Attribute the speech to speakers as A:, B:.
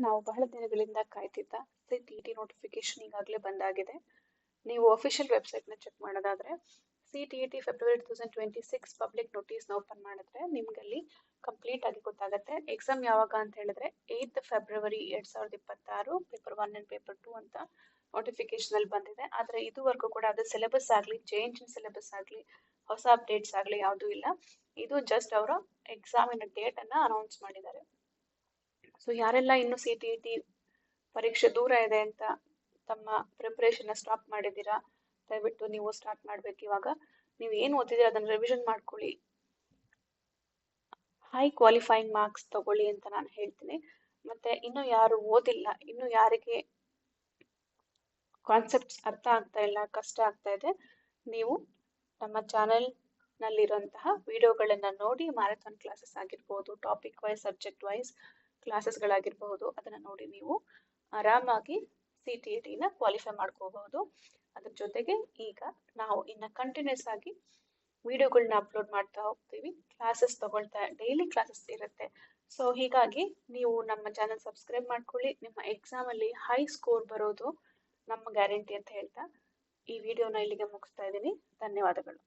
A: ನಾವು ಬಹಳ ದಿನಗಳಿಂದ ಕಾಯ್ತಿದ್ದ CTET ನೋಟಿಫಿಕೇಶನ್ ಈಗಾಗಲೇ ಬಂದಾಗಿದೆ. ನೀವು ಅಫಿಷಿಯಲ್ ವೆಬ್ಸೈಟ್ನ ಚೆಕ್ ಮಾಡೋದಾದ್ರೆ CTET ಫೆಬ್ರವರಿ 2026 ಪಬ್ಲಿಕ್ ನೋಟಿಸ್ನ ಓಪನ್ ಮಾಡಿದ್ರೆ ನಿಮ್ಗೆ ಅಲ್ಲಿ ಕಂಪ್ಲೀಟ್ ಆಗಿ ಗೊತ್ತಾಗುತ್ತೆ. ಎಕ್ಸಾಮ್ ಯಾವಾಗ ಅಂತ ಹೇಳಿದ್ರೆ 8 ಫೆಬ್ರವರಿ 2026 ಪೇಪರ್ 1 ಅಂಡ್ ಪೇಪರ್ 2 ಅಂತ ನೋಟಿಫಿಕೇಶನ್ ಅಲ್ಲಿ ಬಂದಿದೆ. ಆದ್ರೆ ಇದುವರೆಗೂ ಕೂಡ ಅದು ಸಿಲೆಬಸ್ ಆಗಲಿ ಚೇಂಜ್ ಇನ್ ಸಿಲೆಬಸ್ ಆಗಲಿ ಹೊಸ ಅಪ್ಡೇಟ್ಸ್ ಆಗಲಿ ಯಾವುದೂ ಇಲ್ಲ. ಇದು ಜಸ್ಟ್ ಅವರ ಎಕ್ಸಾಮಿನ ಡೇಟ್ ಅನ್ನ ಅನೌನ್ಸ್ ಮಾಡಿದ್ದಾರೆ. ಸೊ ಯಾರೆಲ್ಲ ಇನ್ನು CTET ಪರೀಕ್ಷೆ ದೂರ ಇದೆ ಅಂತ ತಮ್ಮ ಪ್ರಿಪರೇಷನ್ ಸ್ಟಾಪ್ ಮಾಡಿದ್ದೀರಾ, ದಯವಿಟ್ಟು ನೀವು ಸ್ಟಾರ್ಟ್ ಮಾಡ್ಬೇಕು. ಇವಾಗ ನೀವು ಏನು ಓದಿದ್ದೀರಾ ಅದನ್ನ ರಿವಿಷನ್ ಮಾಡ್ಕೊಳ್ಳಿ, ಹೈ ಕ್ವಾಲಿಫೈಯಿಂಗ್ ಮಾರ್ಕ್ಸ್ ತಗೊಳ್ಳಿ ಅಂತ ನಾನು ಹೇಳ್ತೀನಿ. ಮತ್ತೆ ಇನ್ನು ಯಾರು ಓದಿಲ್ಲ, ಇನ್ನು ಯಾರಿಗೆ ಕಾನ್ಸೆಪ್ಟ್ಸ್ ಅರ್ಥ ಆಗ್ತಾ ಇಲ್ಲ, ಕಷ್ಟ ಆಗ್ತಾ ಇದೆ, ನೀವು ನಮ್ಮ ಚಾನೆಲ್ ನಲ್ಲಿರುವಂತಹ ವಿಡಿಯೋಗಳನ್ನ ನೋಡಿ ಮ್ಯಾರಥಾನ್ ಕ್ಲಾಸಸ್ ಆಗಿರ್ಬೋದು, ಟಾಪಿಕ್ ವೈಸ್ ಸಬ್ಜೆಕ್ಟ್ ವೈಸ್ ಕ್ಲಾಸಸ್ಗಳಾಗಿರಬಹುದು, ಅದನ್ನ ನೋಡಿ ನೀವು ಆರಾಮಾಗಿ CTET ಕ್ವಾಲಿಫೈ ಮಾಡ್ಕೋಬಹುದು. ಅದ್ರ ಜೊತೆಗೆ ಈಗ ನಾವು ಇನ್ನ ಕಂಟಿನ್ಯೂಸ್ ಆಗಿ ವಿಡಿಯೋಗಳನ್ನ ಅಪ್ಲೋಡ್ ಮಾಡ್ತಾ ಹೋಗ್ತೀವಿ, ಕ್ಲಾಸಸ್ ತಗೊಳ್ತಾ ಡೈಲಿ ಕ್ಲಾಸಸ್ ಇರುತ್ತೆ. ಸೊ ಹೀಗಾಗಿ ನೀವು ನಮ್ಮ ಚಾನಲ್ ಸಬ್ಸ್ಕ್ರೈಬ್ ಮಾಡ್ಕೊಳ್ಳಿ. ನಿಮ್ಮ ಎಕ್ಸಾಮ್ ಅಲ್ಲಿ ಹೈ ಸ್ಕೋರ್ ಬರೋದು ನಮ್ಮ ಗ್ಯಾರಂಟಿ ಅಂತ ಹೇಳ್ತಾ ಈ ವಿಡಿಯೋನ ಇಲ್ಲಿಗೆ ಮುಗಿಸ್ತಾ ಇದ್ದೀನಿ. ಧನ್ಯವಾದಗಳು.